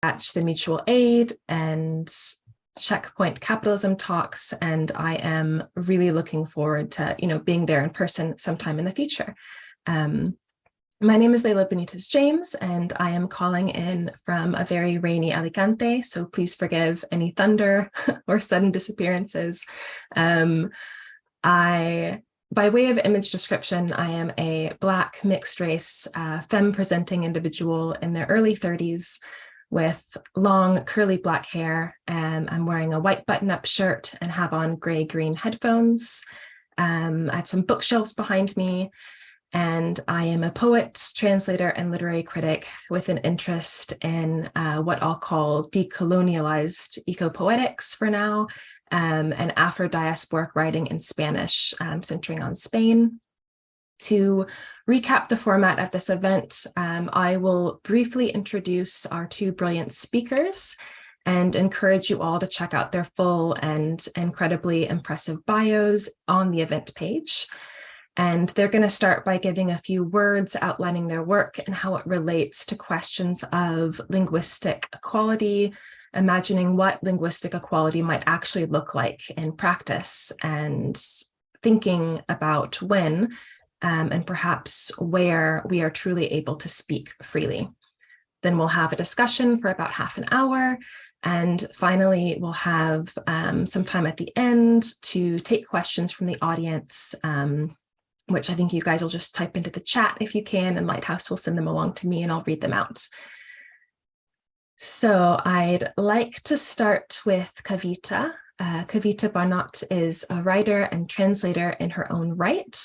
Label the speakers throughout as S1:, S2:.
S1: at the Mutual Aid and Checkpoint Capitalism talks, and I am really looking forward to being there in person sometime in the future. My name is Layla Benitez-James, and I am calling in from a very rainy Alicante, so please forgive any thunder or sudden disappearances. By way of image description, I am a Black, mixed-race, femme-presenting individual in their early 30s with long, curly black hair. I'm wearing a white button-up shirt and have on gray-green headphones. I have some bookshelves behind me, and I am a poet, translator, and literary critic with an interest in what I'll call decolonialized eco-poetics for now, and Afro-diasporic writing in Spanish, centering on Spain. To recap the format of this event, I will briefly introduce our two brilliant speakers and encourage you all to check out their full and incredibly impressive bios on the event page. And they're going to start by giving a few words outlining their work and how it relates to questions of linguistic equality, imagining what linguistic equality might actually look like in practice, and thinking about when and perhaps where we are truly able to speak freely. Then we'll have a discussion for about half an hour. And finally, we'll have some time at the end to take questions from the audience, which I think you guys will just type into the chat if you can, and Lighthouse will send them along to me and I'll read them out. So I'd like to start with Kavita. Kavita Bhanot is a writer and translator in her own right.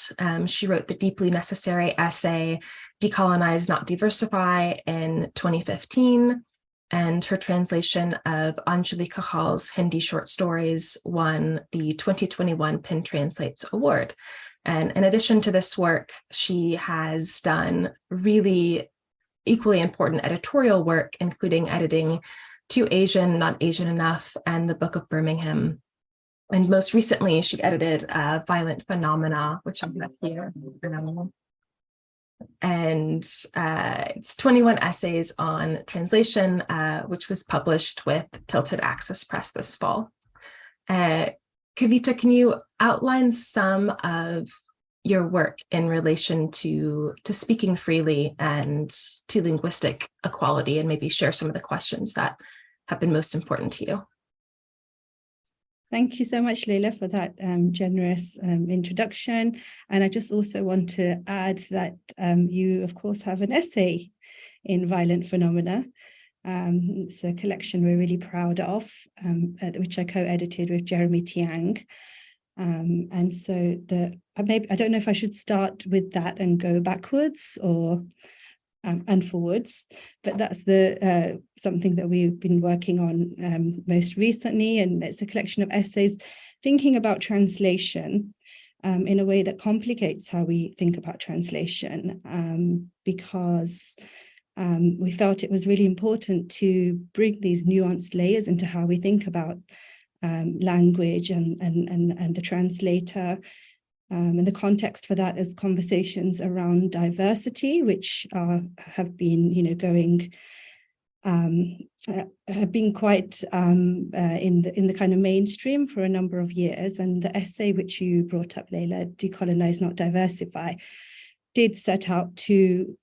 S1: She wrote the deeply necessary essay, Decolonize, Not Diversify, in 2015. And her translation of Anjali Kahal's Hindi short stories won the 2021 PIN Translates Award. And in addition to this work, she has done really equally important editorial work, including editing Too Asian, Not Asian Enough, and the Book of Birmingham. And most recently, she edited Violent Phenomena, which I'm up here. And it's 21 essays on translation, which was published with Tilted Access Press this fall. Kavita, can you outline some of your work in relation to speaking freely and to linguistic equality, and maybe share some of the questions that have been most important to you?
S2: Thank you so much, Layla, for that generous introduction. And I just also want to add that you, of course, have an essay in Violent Phenomena. It's a collection we're really proud of, which I co-edited with Jeremy Tiang. And so I don't know if I should start with that and go backwards or and forwards, but that's something that we've been working on most recently, and it's a collection of essays thinking about translation in a way that complicates how we think about translation, because we felt it was really important to bring these nuanced layers into how we think about language and the translator. And the context for that is conversations around diversity, which have been, have been quite in the kind of mainstream for a number of years. And the essay which you brought up, Layla, Decolonize, Not Diversify, did set out to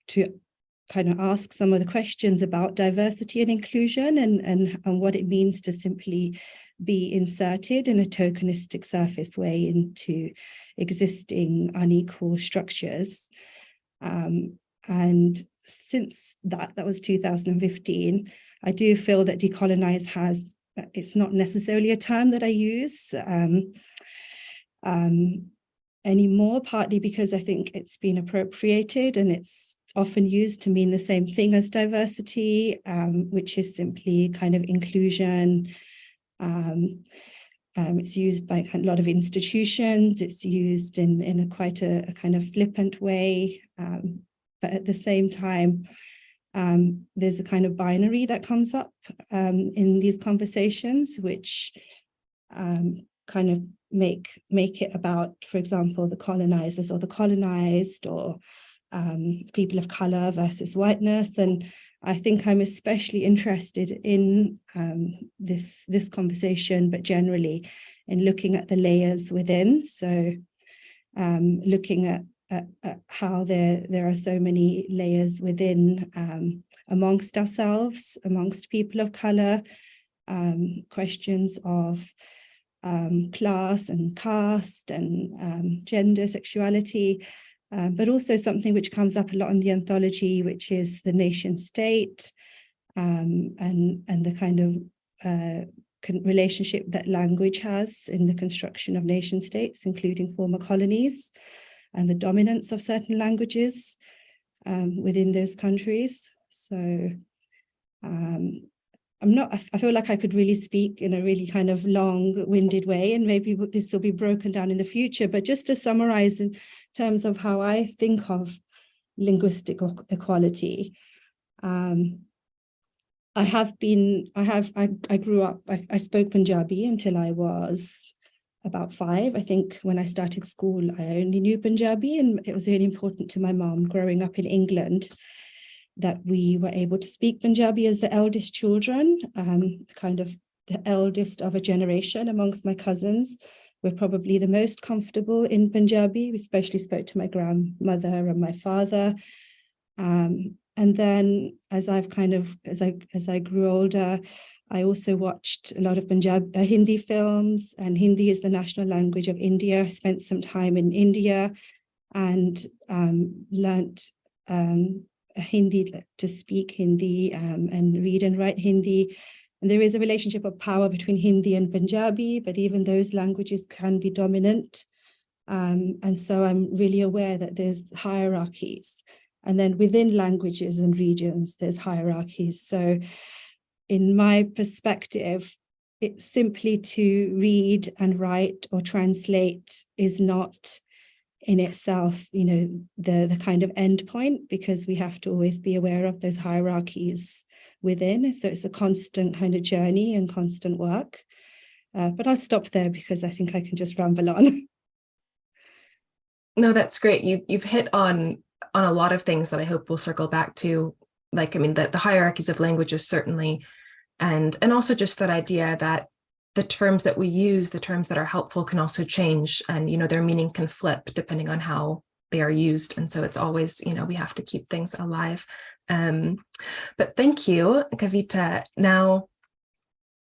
S2: kind of ask some of the questions about diversity and inclusion and what it means to simply be inserted in a tokenistic surface way into existing unequal structures. And since that was 2015, I do feel that decolonize it's not necessarily a term that I use anymore, partly because I think it's been appropriated and it's often used to mean the same thing as diversity, which is simply kind of inclusion. It's used by a lot of institutions. It's used in quite a kind of flippant way, but at the same time, there's a kind of binary that comes up in these conversations, which kind of make it about, for example, the colonizers or the colonized, or people of color versus whiteness. And I think I'm especially interested in this conversation, but generally in looking at the layers within. So looking at how there are so many layers within amongst ourselves, amongst people of color, questions of class and caste and gender, sexuality, but also something which comes up a lot in the anthology, which is the nation state and the kind of relationship that language has in the construction of nation states, including former colonies, and the dominance of certain languages within those countries. So I feel like I could really speak in a really kind of long-winded way, and maybe this will be broken down in the future, but just to summarize in terms of how I think of linguistic equality, I grew up, I spoke Punjabi until I was about 5. I think when I started school, I only knew Punjabi, and it was really important to my mom growing up in England that we were able to speak Punjabi as the eldest children, kind of the eldest of a generation amongst my cousins. We're probably the most comfortable in Punjabi. We especially spoke to my grandmother and my father. And then as I grew older, I also watched a lot of Hindi films, and Hindi is the national language of India. I spent some time in India and learnt Hindi, to speak Hindi and read and write Hindi. And there is a relationship of power between Hindi and Punjabi, but even those languages can be dominant. And so I'm really aware that there's hierarchies. And then within languages and regions, there's hierarchies. So in my perspective, it's simply to read and write or translate is not in itself, the kind of end point, because we have to always be aware of those hierarchies within. So it's a constant kind of journey and constant work. But I'll stop there because I think I can just ramble on.
S1: No, that's great. You've hit on a lot of things that I hope we'll circle back to. Like, I mean, the hierarchies of languages certainly, and also just that idea that the terms that we use, the terms that are helpful, can also change, and their meaning can flip depending on how they are used. And so it's always, we have to keep things alive. But thank you, Kavita. Now,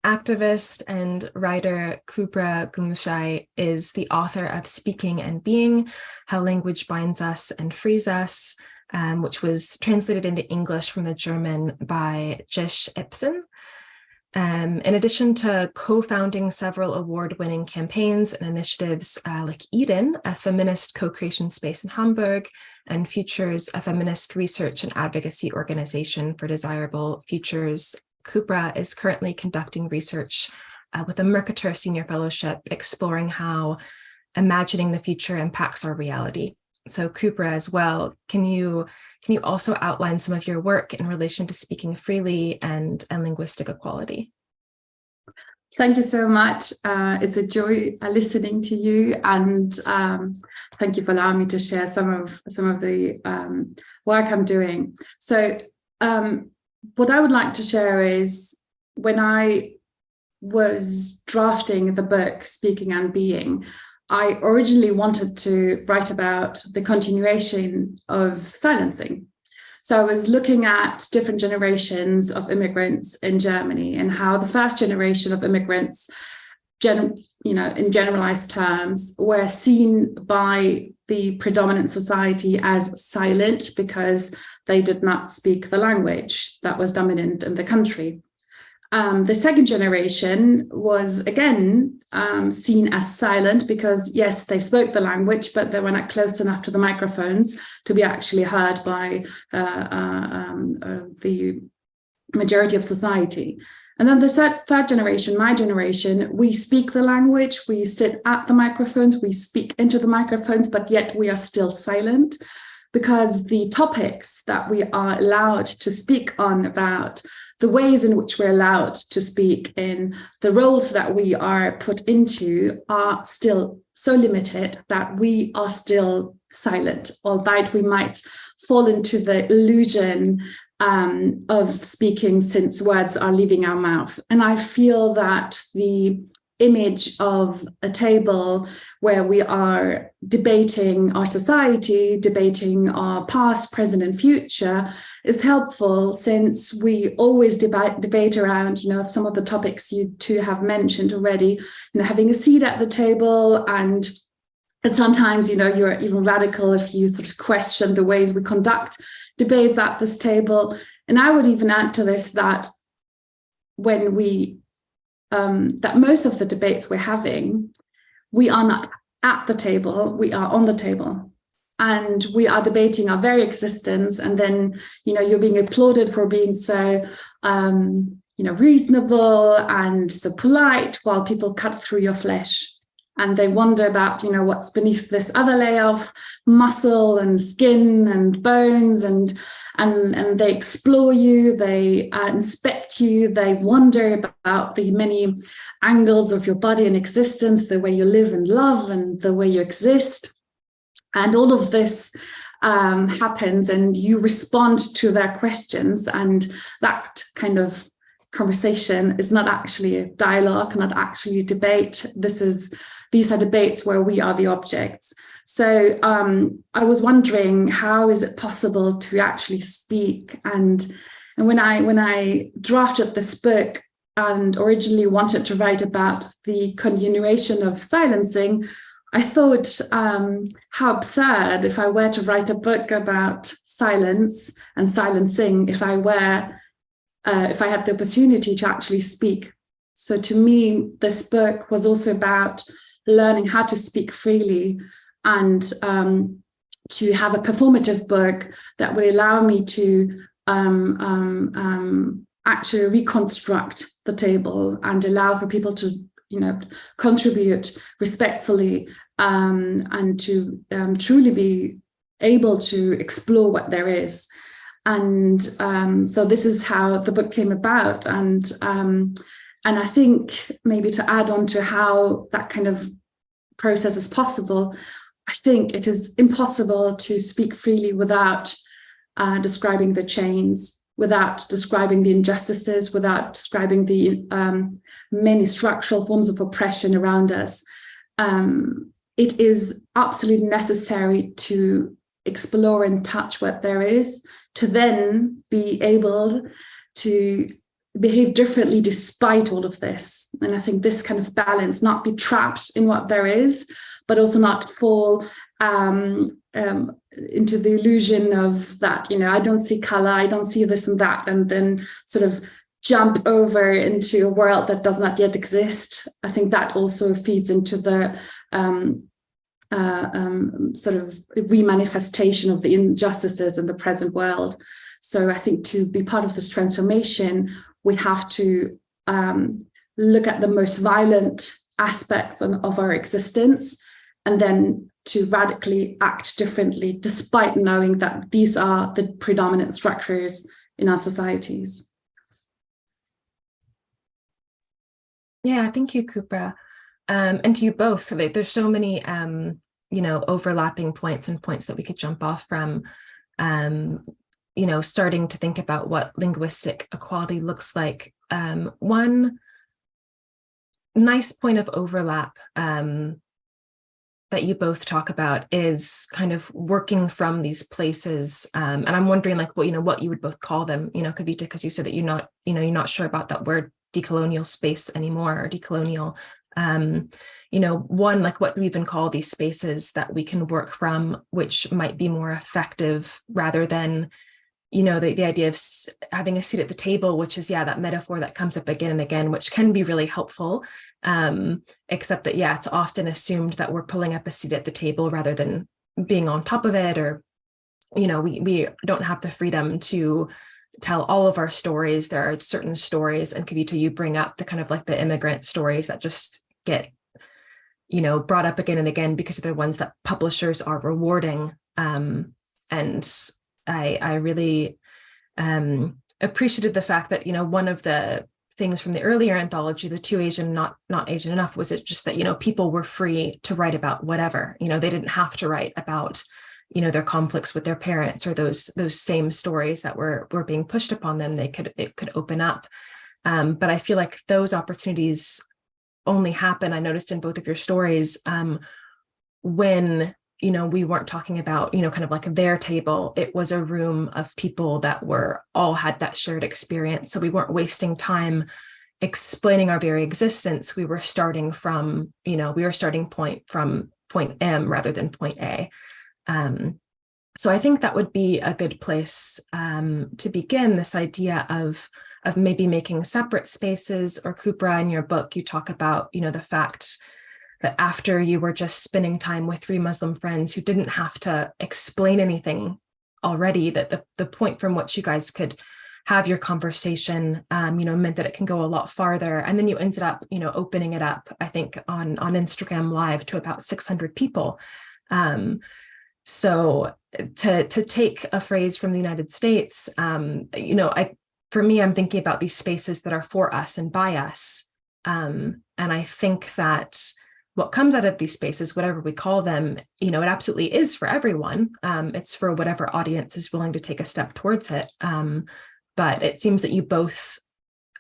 S1: activist and writer Kübra Gümüşay is the author of Speaking and Being: How Language Binds Us and Frees Us, which was translated into English from the German by Jish Ibsen. In addition to co-founding several award-winning campaigns and initiatives like Eden, a feminist co-creation space in Hamburg, and Futures, a feminist research and advocacy organization for desirable futures, Kübra is currently conducting research with a Mercator Senior Fellowship exploring how imagining the future impacts our reality. So Kübra, as well, can you also outline some of your work in relation to speaking freely and linguistic equality?
S3: Thank you so much. It's a joy listening to you, and thank you for allowing me to share some of the work I'm doing. So what I would like to share is, when I was drafting the book Speaking and Being, I originally wanted to write about the continuation of silencing. So I was looking at different generations of immigrants in Germany, and how the first generation of immigrants, in generalized terms, were seen by the predominant society as silent because they did not speak the language that was dominant in the country. The second generation was again seen as silent because, yes, they spoke the language, but they were not close enough to the microphones to be actually heard by the majority of society. And then the third generation, my generation, we speak the language, we sit at the microphones, we speak into the microphones, but yet we are still silent, because the topics that we are allowed to speak on, about the ways in which we're allowed to speak, in the roles that we are put into, are still so limited that we are still silent, albeit we might fall into the illusion of speaking since words are leaving our mouth. And I feel that the image of a table where we are debating our society, debating our past, present, and future is helpful, since we always debate around, some of the topics you two have mentioned already, having a seat at the table, and sometimes, you're even radical if you sort of question the ways we conduct debates at this table. And I would even add to this that when that most of the debates we're having, we are not at the table, we are on the table. And we are debating our very existence. And then, you're being applauded for being so, reasonable and so polite, while people cut through your flesh. And they wonder about, what's beneath this other layer of muscle and skin and bones, and they explore you, they inspect you, they wonder about the many angles of your body and existence, the way you live and love and the way you exist. And all of this happens, and you respond to their questions, and that kind of conversation is not actually a dialogue, not actually a debate. These are debates where we are the objects. So I was wondering, how is it possible to actually speak? And when I drafted this book and originally wanted to write about the continuation of silencing, I thought how absurd if I were to write a book about silence and silencing if I had the opportunity to actually speak. So to me, this book was also about learning how to speak freely, and to have a performative book that would allow me to actually reconstruct the table and allow for people to contribute respectfully, and to truly be able to explore what there is. And so this is how the book came about. And I think maybe to add on to how that kind of process is possible, I think it is impossible to speak freely without describing the chains, without describing the injustices, without describing the many structural forms of oppression around us. It is absolutely necessary to explore and touch what there is, to then be able to behave differently despite all of this. And I think this kind of balance, not be trapped in what there is, but also not fall into the illusion of that, I don't see color, I don't see this and that, and then sort of jump over into a world that does not yet exist. I think that also feeds into the sort of remanifestation of the injustices in the present world. So I think to be part of this transformation, we have to look at the most violent aspects of our existence, and then to radically act differently, despite knowing that these are the predominant structures in our societies.
S1: Yeah, thank you, Kübra. And to you both. There's so many, overlapping points and points that we could jump off from, starting to think about what linguistic equality looks like. One nice point of overlap that you both talk about is kind of working from these places. And I'm wondering what you would both call them, Kavita, because you said that you're not sure about that word decolonial space anymore, or decolonial. One, what do we even call these spaces that we can work from, which might be more effective rather than, the idea of having a seat at the table, which is, that metaphor that comes up again and again, which can be really helpful. Except that, it's often assumed that we're pulling up a seat at the table rather than being on top of it, or, we don't have the freedom to tell all of our stories. There are certain stories, and Kavita, you bring up the kind of the immigrant stories that just get, brought up again and again because they're the ones that publishers are rewarding. And I really appreciated the fact that, one of the things from the earlier anthology, the Too Asian, Not Asian Enough, was it just that, people were free to write about whatever, they didn't have to write about, their conflicts with their parents, or those same stories that were being pushed upon them, it could open up. But I feel like those opportunities only happen, I noticed in both of your stories, when we weren't talking about kind of like their table. It was a room of people that all had that shared experience, so we weren't wasting time explaining our very existence. We were starting from point M rather than point A. So I think that would be a good place to begin, this idea of maybe making separate spaces. Or Kübra, in your book, you talk about, the fact that after you were just spending time with 3 Muslim friends who didn't have to explain anything already, that the point from which you guys could have your conversation, meant that it can go a lot farther. And then you ended up, opening it up, I think, on Instagram Live to about 600 people. So to take a phrase from the United States, for me, I'm thinking about these spaces that are for us and by us. And I think that what comes out of these spaces, whatever we call them, it absolutely is for everyone. It's for whatever audience is willing to take a step towards it. But it seems that you both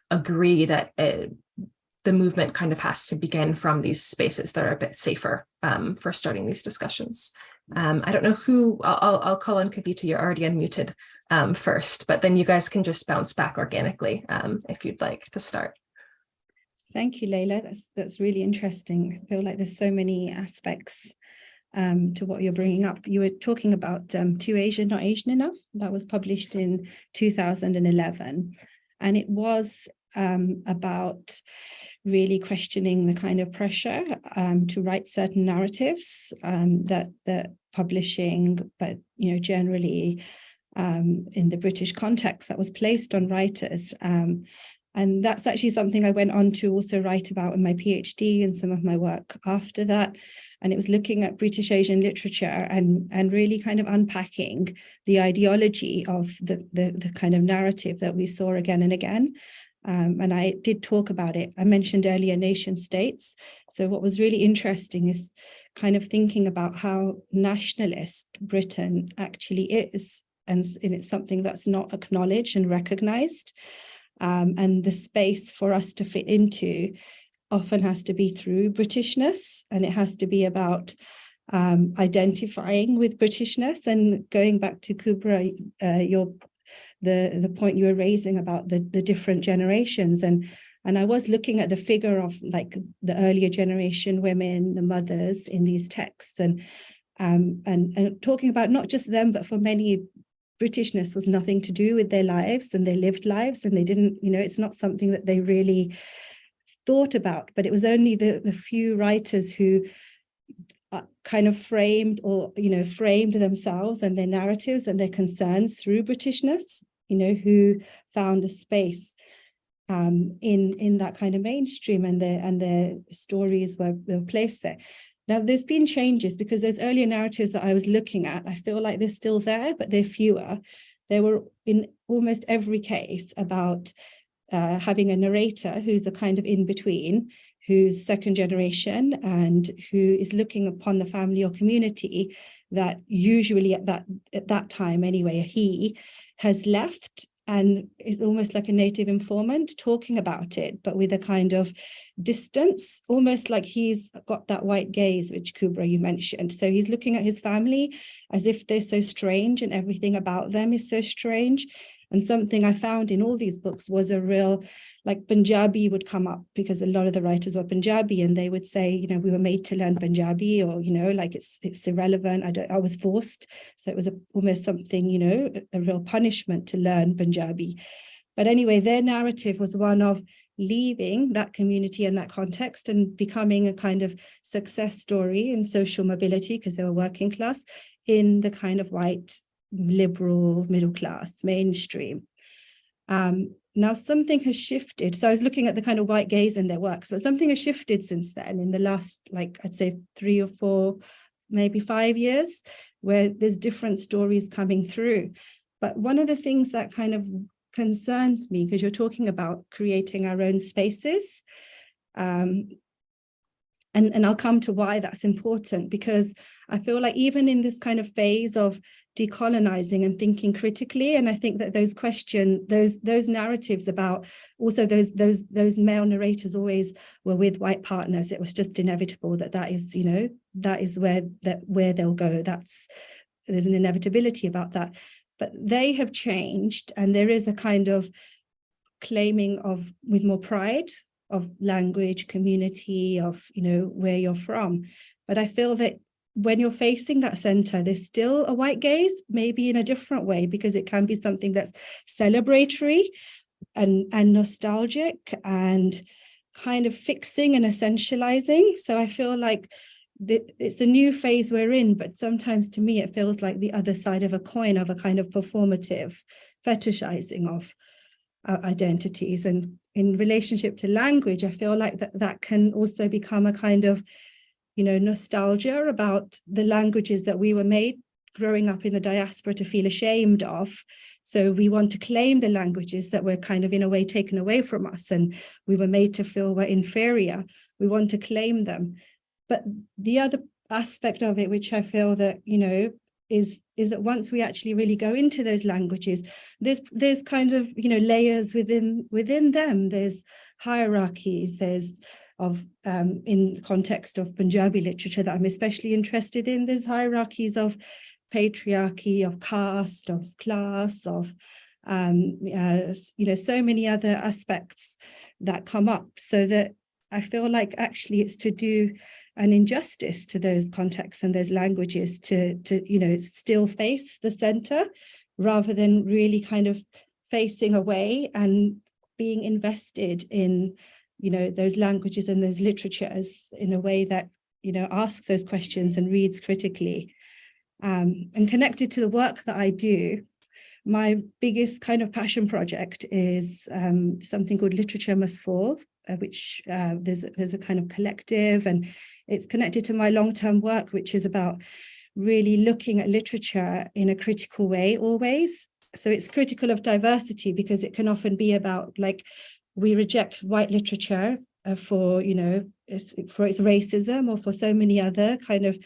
S1: agree that the movement kind of has to begin from these spaces that are a bit safer for starting these discussions. I don't know who, I'll call on Kavita, you're already unmuted first, but then you guys can just bounce back organically if you'd like to start.
S2: Thank you, Layla. That's really interesting. I feel like there's so many aspects to what you're bringing up. You were talking about Too Asian, Not Asian Enough. That was published in 2011. And it was about really questioning the kind of pressure to write certain narratives that publishing, but generally in the British context, that was placed on writers. And that's actually something I went on to also write about in my PhD and some of my work after that. And it was looking at British Asian literature and really kind of unpacking the ideology of the kind of narrative that we saw again and again. And I did talk about it. I mentioned earlier nation states. So what was really interesting is kind of thinking about how nationalist Britain actually is. And it's something that's not acknowledged and recognized. And the space for us to fit into often has to be through Britishness, and it has to be about identifying with Britishness. And going back to Kübra, the point you were raising about the different generations, and I was looking at the figure of like the earlier generation women, the mothers in these texts, and talking about not just them, but for many, Britishness was nothing to do with their lives and their lived lives, and they didn't, it's not something that they really thought about. But it was only the few writers who kind of framed themselves and their narratives and their concerns through Britishness, who found a space in that kind of mainstream, and their stories were placed there. Now, there's been changes because those earlier narratives that I was looking at, I feel like they're still there, but they're fewer. They were in almost every case about having a narrator who's a kind of in-between, who's second generation and who is looking upon the family or community that usually at that time anyway, he has left, and is almost like a native informant talking about it, but with a kind of distance, almost like he's got that white gaze, which Kübra, you mentioned. So he's looking at his family as if they're so strange and everything about them is so strange. And something I found in all these books was a real, like Punjabi would come up, because a lot of the writers were Punjabi, and they would say, we were made to learn Punjabi, or, like it's irrelevant. I was forced. So it was almost something, a real punishment to learn Punjabi. But anyway, their narrative was one of leaving that community and that context and becoming a kind of success story in social mobility, because they were working class, in the kind of white, liberal, middle class, mainstream. Now something has shifted. So I was looking at the kind of white gaze in their work. So something has shifted since then, in the last, I'd say 3 or 4, maybe 5 years, where there's different stories coming through. But one of the things that kind of concerns me, because you're talking about creating our own spaces, And I'll come to why that's important, because I feel like even in this kind of phase of decolonizing and thinking critically, and I think that those narratives about also those male narrators always were with white partners. It was just inevitable that is, you know, that is where they'll go. There's an inevitability about that. But they have changed, and there is a kind of claiming of, with more pride, of language, community, of, you know, where you're from. But I feel that when you're facing that center, there's still a white gaze, maybe in a different way, because it can be something that's celebratory and nostalgic and kind of fixing and essentializing. So I feel like it's a new phase we're in, but sometimes to me it feels like the other side of a coin, of a kind of performative fetishizing of our identities. And in relationship to language, I feel like that can also become a kind of, you know, nostalgia about the languages that we were made growing up in the diaspora to feel ashamed of. So we want to claim the languages that were kind of in a way taken away from us, and we were made to feel we're inferior. We want to claim them. But the other aspect of it, which I feel that, you know, is that once we actually really go into those languages, there's kind of, you know, layers within them. There's hierarchies. There's in the context of Punjabi literature that I'm especially interested in, there's hierarchies of patriarchy, of caste, of class, of you know, so many other aspects that come up. So that I feel like actually it's to do an injustice to those contexts and those languages to you know, still face the center, rather than really kind of facing away and being invested in, you know, those languages and those literatures in a way that, you know, asks those questions and reads critically. And connected to the work that I do, my biggest kind of passion project is something called Literature Must Fall, which there's a kind of collective, and it's connected to my long-term work, which is about really looking at literature in a critical way always. So it's critical of diversity, because it can often be about, like, we reject white literature for, you know, for its racism or for so many other kind of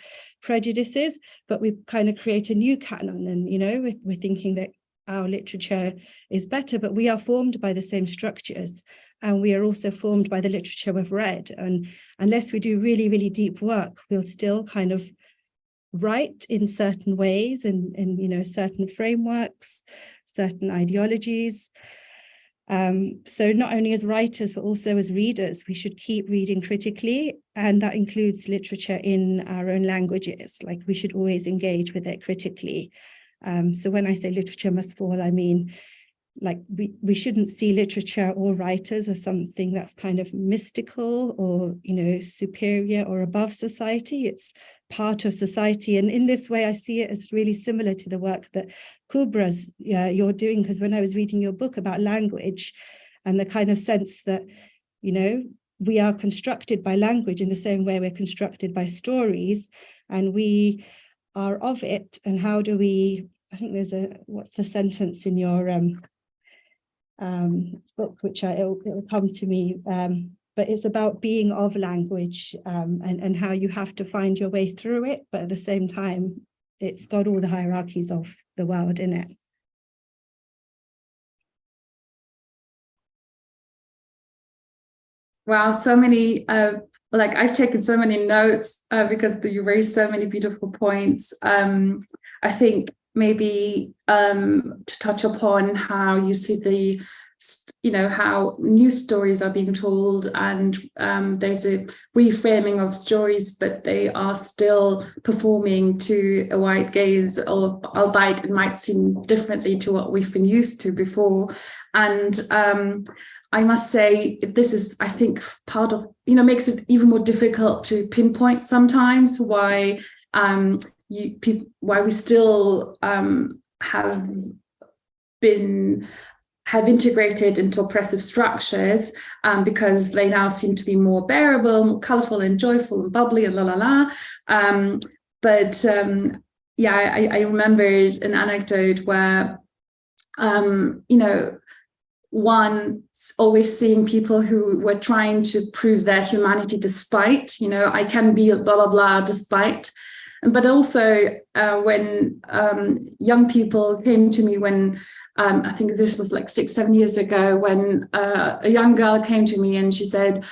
S2: prejudices, but we kind of create a new canon, and, you know, we're thinking that our literature is better, but we are formed by the same structures, and we are also formed by the literature we've read. And unless we do really, really deep work, we'll still kind of write in certain ways and you know, certain frameworks, certain ideologies. So not only as writers, but also as readers, we should keep reading critically, and that includes literature in our own languages. Like, we should always engage with it critically. So when I say literature must fall, I mean, like, we shouldn't see literature or writers as something that's kind of mystical or, you know, superior or above society. It's part of society. And in this way, I see it as really similar to the work that Kübra's you're doing, because when I was reading your book about language and the kind of sense that, you know, we are constructed by language in the same way we're constructed by stories, and we are of it. And how do we, I think there's what's the sentence in your book, which it'll come to me, but it's about being of language, and how you have to find your way through it, but at the same time, it's got all the hierarchies of the world in it.
S3: Wow, so many, like, I've taken so many notes because you raised so many beautiful points. I think maybe to touch upon how you see the, you know, how new stories are being told, and there's a reframing of stories, but they are still performing to a white gaze, or albeit it might seem differently to what we've been used to before. And I must say, this is, I think, part of, you know, makes it even more difficult to pinpoint sometimes why why we still have integrated into oppressive structures, because they now seem to be more bearable, more colorful and joyful and bubbly and but yeah, I remembered an anecdote where you know, one, always seeing people who were trying to prove their humanity despite, I can be blah, blah, blah, despite. But also when young people came to me when, I think this was like 6-7 years ago, when a young girl came to me and she said,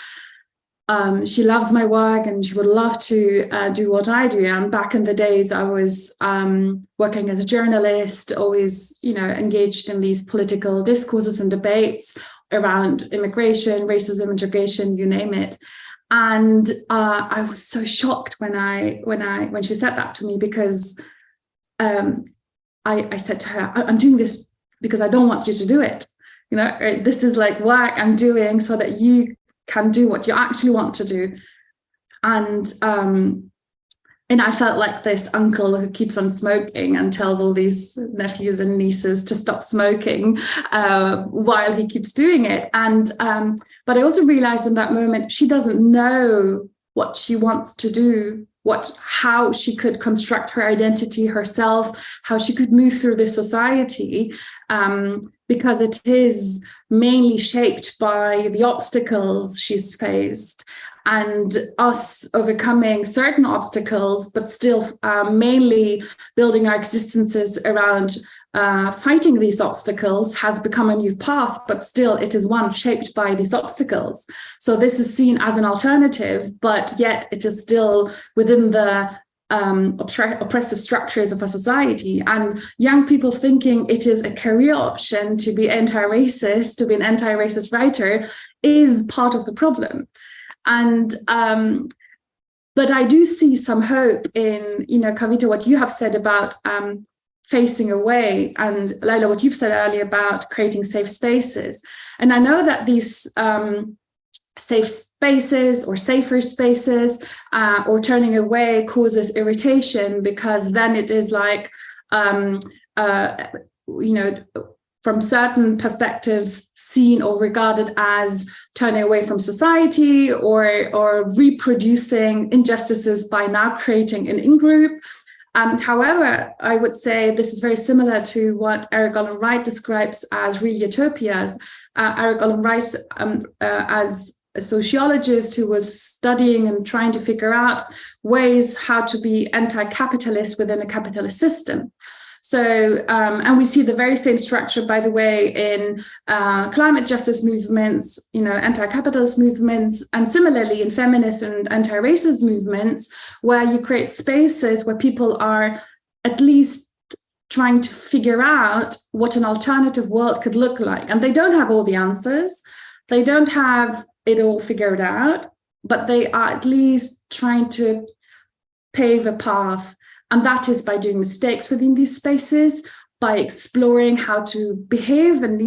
S3: she loves my work and she would love to do what I do. And back in the days, I was working as a journalist, always, engaged in these political discourses and debates around immigration, racism, integration, you name it. And I was so shocked when she said that to me, because I said to her, I'm doing this because I don't want you to do it. This is like work I'm doing so that you can do what you actually want to do. And I felt like this uncle who keeps on smoking and tells all these nephews and nieces to stop smoking while he keeps doing it. And but I also realized in that moment, she doesn't know what she wants to do, how she could construct her identity herself, how she could move through this society, because it is mainly shaped by the obstacles she's faced and us overcoming certain obstacles, but still mainly building our existences around fighting these obstacles has become a new path, but still it is one shaped by these obstacles. So this is seen as an alternative, but yet it is still within the oppressive structures of a society. And young people thinking it is a career option to be anti-racist, to be an anti-racist writer, is part of the problem. And but I do see some hope in, Kavita, what you have said about facing away, and Layla, what you've said earlier about creating safe spaces. And I know that these safe spaces or safer spaces or turning away causes irritation, because then it is like, from certain perspectives seen or regarded as turning away from society or reproducing injustices by now creating an in-group. However, I would say this is very similar to what Eric Olin Wright describes as real utopias. Eric Olin Wright, as a sociologist who was studying and trying to figure out ways how to be anti-capitalist within a capitalist system. So, and we see the very same structure, by the way, in climate justice movements, anti-capitalist movements, and similarly in feminist and anti-racist movements, where you create spaces where people are at least trying to figure out what an alternative world could look like. And they don't have all the answers. They don't have it all figured out, but they are at least trying to pave a path. And that is by doing mistakes within these spaces, by exploring how to behave, and,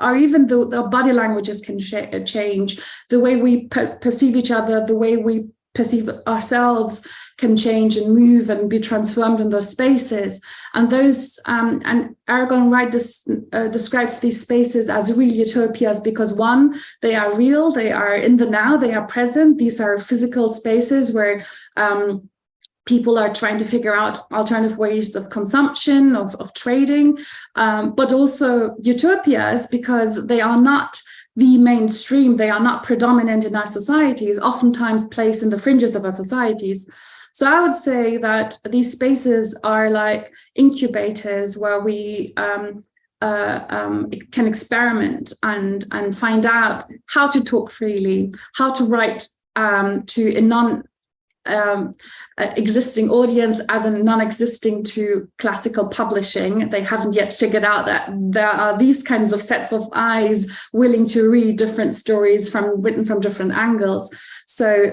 S3: or even the body languages can change. The way we perceive each other, the way we perceive ourselves can change and move and be transformed in those spaces. And those, and Eric Olin Wright describes these spaces as real utopias because, one, they are real, they are in the now, they are present. These are physical spaces where people are trying to figure out alternative ways of consumption, of trading, but also utopias because they are not the mainstream, they are not predominant in our societies, oftentimes placed in the fringes of our societies. So I would say that these spaces are like incubators where we can experiment and find out how to talk freely, how to write to a existing audience as a non-existing to classical publishing. They haven't yet figured out that there are these kinds of sets of eyes willing to read different stories written from different angles. So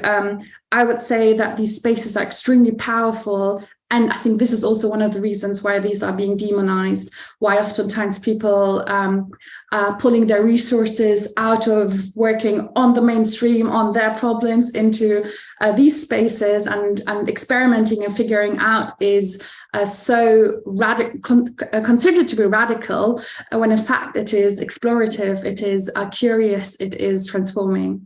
S3: I would say that these spaces are extremely powerful. And I think this is also one of the reasons why these are being demonized, why oftentimes people are pulling their resources out of working on the mainstream, on their problems, into these spaces, and experimenting and figuring out is so considered to be radical, when in fact it is explorative, it is curious, it is transforming.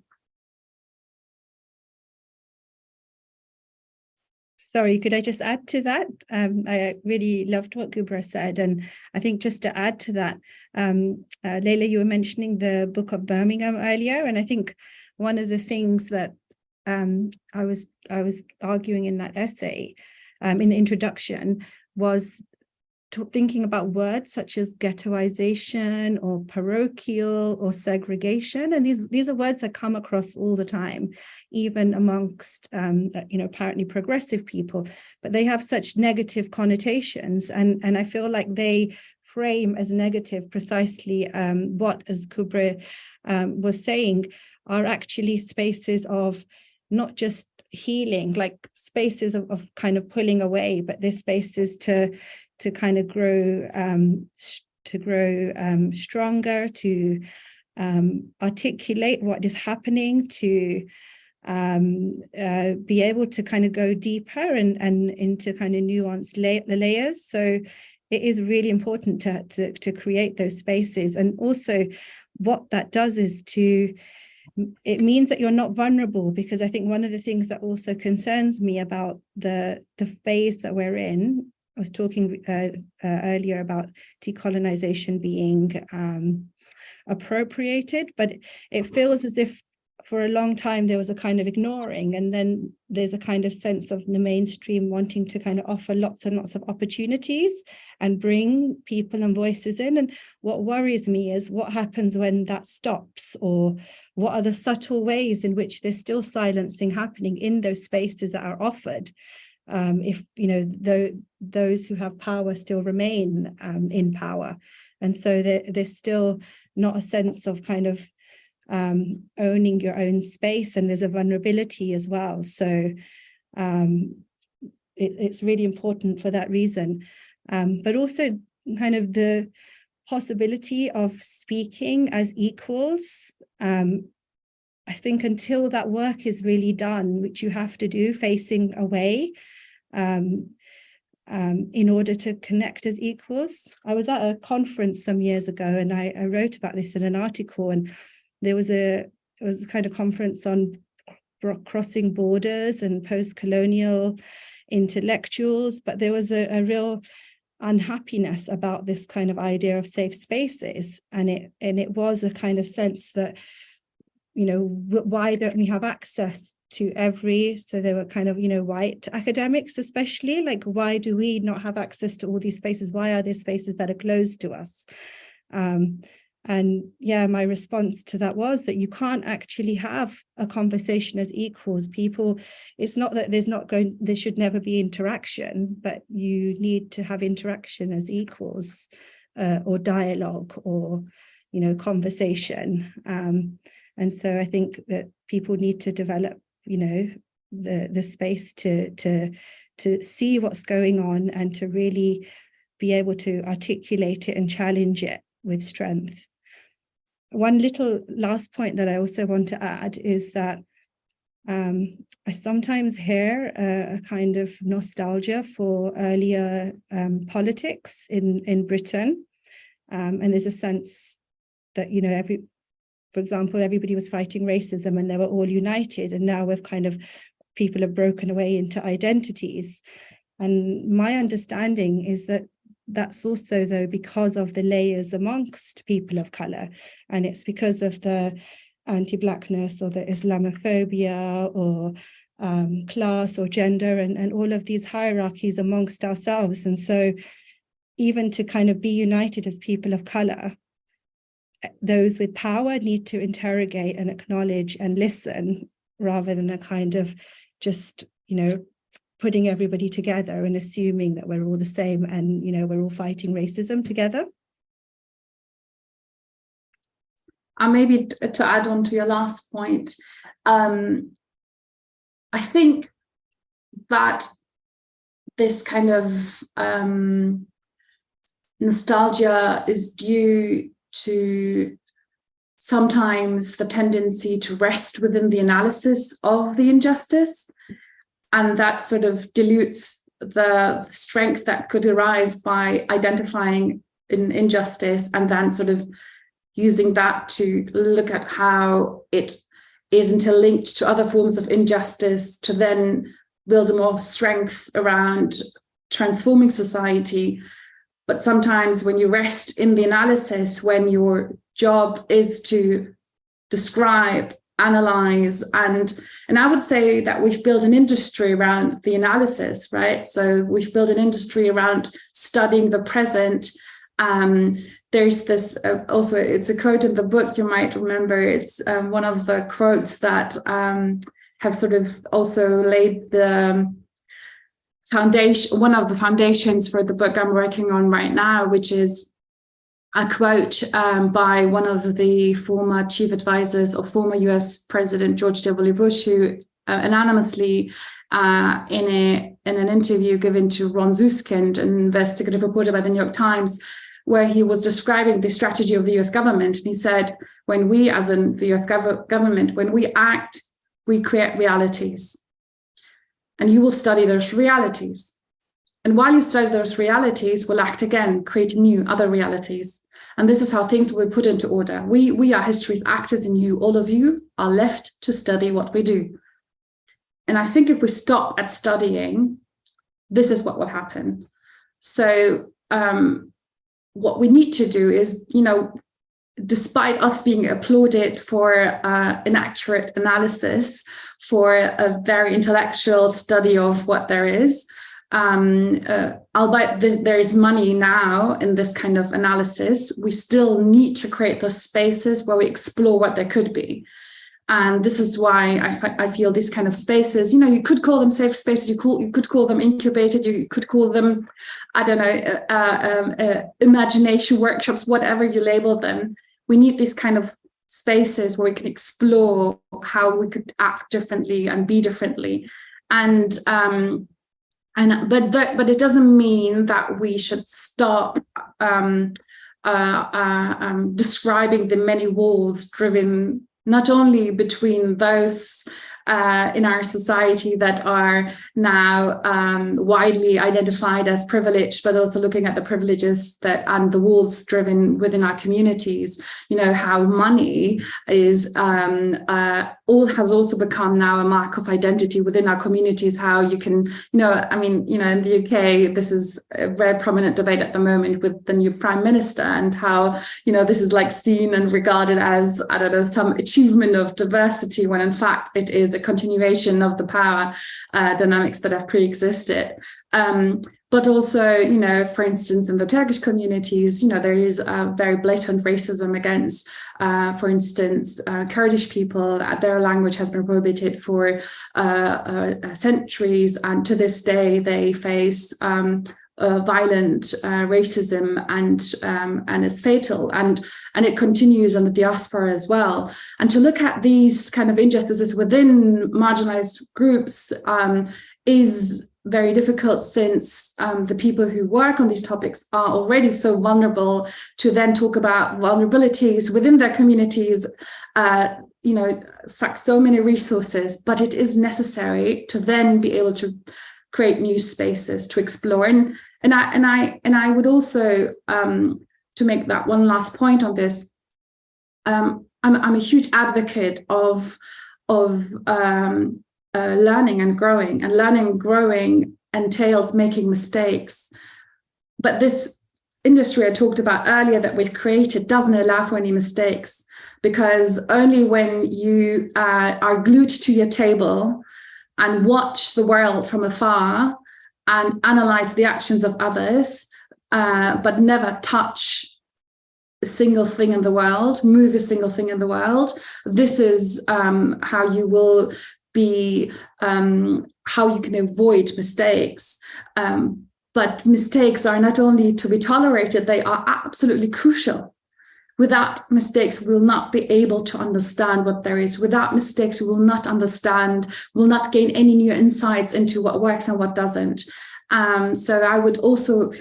S2: Sorry, could I just add to that? I really loved what Kübra said. And I think just to add to that, Layla, you were mentioning the Book of Birmingham earlier. And I think one of the things that I was arguing in that essay, in the introduction, was thinking about words such as ghettoization or parochial or segregation. And these are words that come across all the time, even amongst, apparently progressive people, but they have such negative connotations. And I feel like they frame as negative precisely what, as Kübra was saying, are actually spaces of not just healing, like spaces of kind of pulling away, but they're spaces to kind of grow stronger, to articulate what is happening, to be able to kind of go deeper and into kind of nuanced layers. So it is really important to create those spaces. And also what that does is it means that you're not vulnerable, because I think one of the things that also concerns me about the phase that we're in, I was talking earlier about decolonization being appropriated, but it feels as if for a long time there was a kind of ignoring, and then there's a kind of sense of the mainstream wanting to kind of offer lots and lots of opportunities and bring people and voices in. And what worries me is what happens when that stops, or what are the subtle ways in which there's still silencing happening in those spaces that are offered. If those who have power still remain in power, and so there's still not a sense of kind of owning your own space, and there's a vulnerability as well. So it's really important for that reason, but also kind of the possibility of speaking as equals. I think until that work is really done, which you have to do, facing away, in order to connect as equals. I was at a conference some years ago, and I wrote about this in an article, and it was a kind of conference on crossing borders and post-colonial intellectuals, but there was a real unhappiness about this kind of idea of safe spaces, and it was a kind of sense that, why don't we have access to so there were kind of, white academics especially, like, why do we not have access to all these spaces? Why are there spaces that are closed to us? And yeah, my response to that was that you can't actually have a conversation as equals. People, it's not that there should never be interaction, but you need to have interaction as equals, or dialogue, or, conversation. And so I think that people need to develop, the space to see what's going on, and to really be able to articulate it and challenge it with strength. One little last point that I also want to add is that I sometimes hear a kind of nostalgia for earlier politics in Britain. And there's a sense that, for example, everybody was fighting racism and they were all united. And now people have broken away into identities. And my understanding is that that's also, though, because of the layers amongst people of color. And it's because of the anti-Blackness, or the Islamophobia, or class, or gender, and all of these hierarchies amongst ourselves. And so even to kind of be united as people of color, those with power need to interrogate and acknowledge and listen, rather than a kind of just, putting everybody together and assuming that we're all the same and, we're all fighting racism together.
S3: And maybe to add on to your last point, I think that this kind of nostalgia is due to sometimes the tendency to rest within the analysis of the injustice, and that sort of dilutes the strength that could arise by identifying an injustice and then sort of using that to look at how it is interlinked to other forms of injustice, to then build more strength around transforming society. But sometimes when you rest in the analysis, when your job is to describe, analyze, and I would say that we've built an industry around the analysis, right? So we've built an industry around studying the present. There's this also, it's a quote in the book you might remember. It's one of the quotes that have sort of also laid the foundation, one of the foundations for the book I'm working on right now, which is a quote by one of the former chief advisors of former US President George W. Bush, who anonymously in an interview given to Ron Suskind, an investigative reporter by the New York Times, where he was describing the strategy of the US government. And he said, when we, as in the US government, when we act, we create realities. And you will study those realities. And while you study those realities, we'll act again, create new other realities. And this is how things will be put into order. We are history's actors, and you, all of you, are left to study what we do. And I think if we stop at studying, this is what will happen. So what we need to do is, despite us being applauded for an accurate analysis, for a very intellectual study of what there is, albeit there is money now in this kind of analysis, we still need to create those spaces where we explore what there could be. And this is why I feel these kind of spaces, you could call them safe spaces, you could call them incubated, you could call them, I don't know, imagination workshops, whatever you label them. We need these kind of spaces where we can explore how we could act differently and be differently. But it doesn't mean that we should stop describing the many walls driven not only between those in our society that are now widely identified as privileged, but also looking at the privileges that and the walls driven within our communities. How money is has also become now a mark of identity within our communities. How you can, in the UK, this is a very prominent debate at the moment with the new Prime Minister, and how this is like seen and regarded as, I don't know, some achievement of diversity, when in fact it is a continuation of the power dynamics that have pre-existed. But also, for instance, in the Turkish communities, there is a very blatant racism against, for instance, Kurdish people. Their language has been prohibited for centuries, and to this day they face violent racism, and it's fatal, and it continues in the diaspora as well. And to look at these kind of injustices within marginalized groups is very difficult, since the people who work on these topics are already so vulnerable. To then talk about vulnerabilities within their communities, suck so many resources, but it is necessary to then be able to create new spaces to explore. And I would also, to make that one last point on this, I'm a huge advocate of learning and growing, and learning and growing entails making mistakes. But this industry I talked about earlier that we've created doesn't allow for any mistakes, because only when you are glued to your table and watch the world from afar and analyze the actions of others, but never touch a single thing in the world, move a single thing in the world, this is how you will be, how you can avoid mistakes. But mistakes are not only to be tolerated, they are absolutely crucial. Without mistakes, we will not be able to understand what there is. Without mistakes, we will not understand, will not gain any new insights into what works and what doesn't. So I would also,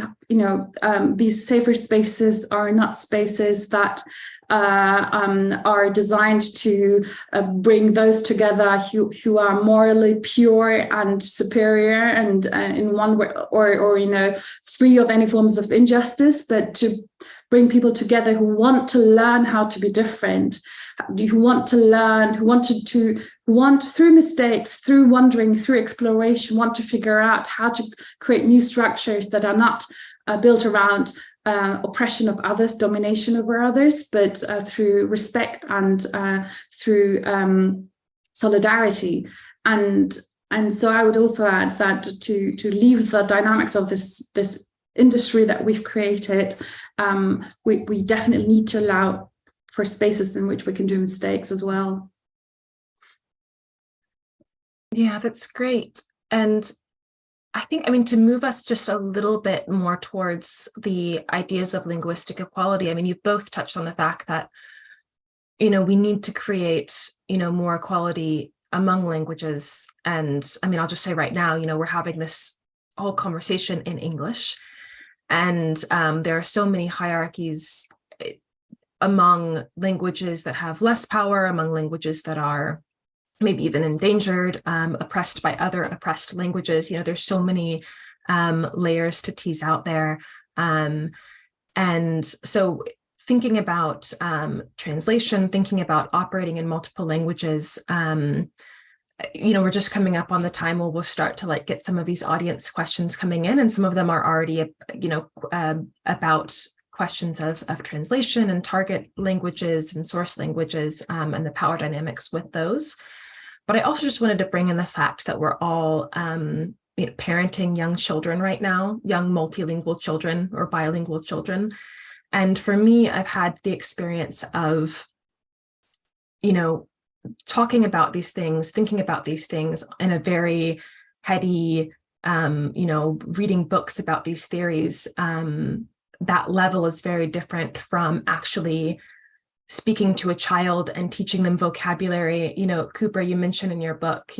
S3: these safer spaces are not spaces that are designed to bring those together who are morally pure and superior, and in one way, or free of any forms of injustice, but to bring people together who want to learn how to be different, who want to learn, who want through mistakes, through wondering, through exploration, want to figure out how to create new structures that are not built around oppression of others, domination over others, but through respect and through solidarity. And so I would also add that to leave the dynamics of this industry that we've created, we definitely need to allow for spaces in which we can do mistakes as well.
S1: Yeah, that's great. And I think, to move us just a little bit more towards the ideas of linguistic equality, you both touched on the fact that, we need to create, more equality among languages. And I'll just say right now, we're having this whole conversation in English, and there are so many hierarchies among languages that have less power, among languages that are maybe even endangered, oppressed by other oppressed languages. There's so many layers to tease out there. And so thinking about translation, thinking about operating in multiple languages, we're just coming up on the time where we'll start to get some of these audience questions coming in, and some of them are already, about questions of translation and target languages and source languages, and the power dynamics with those. But I also just wanted to bring in the fact that we're all parenting young children right now, young multilingual children or bilingual children. And for me, I've had the experience of, talking about these things, thinking about these things in a very heady, reading books about these theories. That level is very different from actually speaking to a child and teaching them vocabulary. Kübra, you mentioned in your book,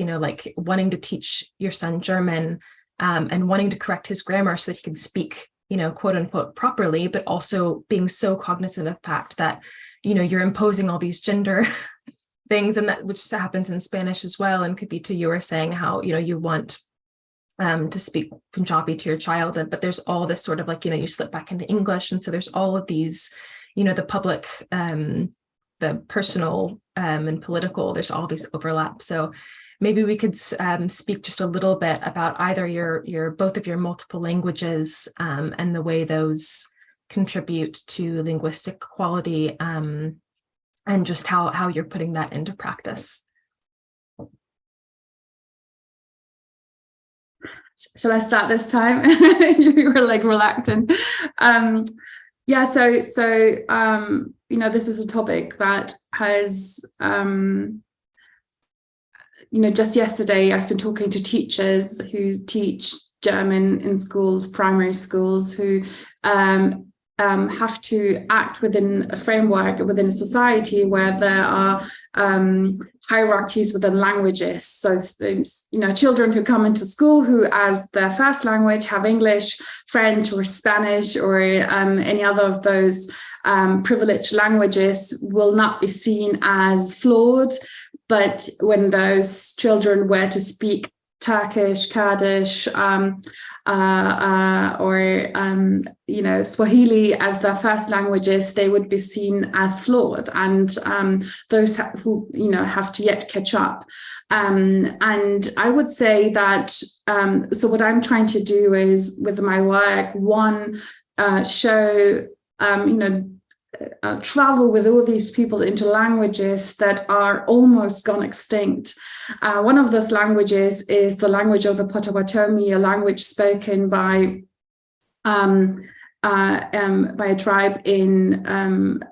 S1: wanting to teach your son German, and wanting to correct his grammar so that he can speak, quote unquote, properly, but also being so cognizant of the fact that, you're imposing all these gender things, and that which happens in Spanish as well. And Kavita, you were saying how, you want to speak Punjabi to your child, but there's all this sort of you slip back into English. And so there's all of these, the public, the personal, and political, there's all these overlaps. So maybe we could speak just a little bit about either your both of your multiple languages, and the way those contribute to linguistic equality, and just how you're putting that into practice.
S3: Shall I start this time? You were reluctant. Yeah, so this is a topic that has, just yesterday I've been talking to teachers who teach German in schools, primary schools, who have to act within a framework, within a society where there are hierarchies within languages. So, children who come into school who as their first language have English, French or Spanish or any other of those privileged languages will not be seen as flawed. But when those children were to speak Turkish, Kurdish, Swahili as their first languages, they would be seen as flawed, and those who have to yet catch up. And I would say that so what I'm trying to do is with my work, one, show travel with all these people into languages that are almost gone extinct. One of those languages is the language of the Potawatomi, a language spoken by a tribe in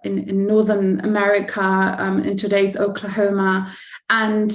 S3: Northern America, in today's Oklahoma. And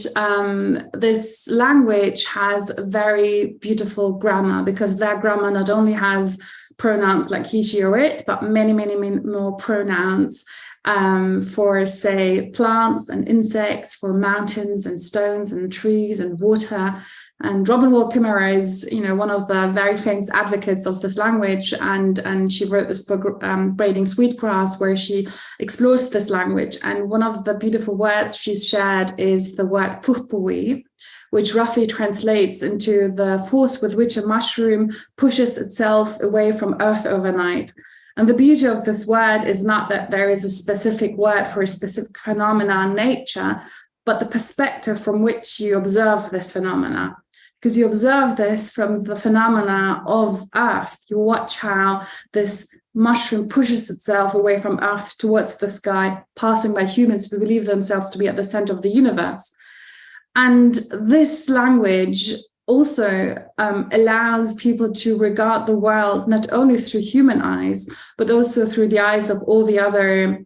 S3: this language has very beautiful grammar, because their grammar not only has pronouns like he, she, or it, but many, many, many more pronouns for, say, plants and insects, for mountains and stones and trees and water, And Robin Wall Kimmerer is, one of the very famous advocates of this language, and she wrote this book, Braiding Sweetgrass, where she explores this language. And one of the beautiful words she's shared is the word purpui, which roughly translates into the force with which a mushroom pushes itself away from earth overnight. And the beauty of this word is not that there is a specific word for a specific phenomena in nature, but the perspective from which you observe this phenomena. Because you observe this from the phenomena of Earth. You watch how this mushroom pushes itself away from Earth towards the sky, passing by humans who believe themselves to be at the center of the universe. And this language also allows people to regard the world not only through human eyes, but also through the eyes of all the other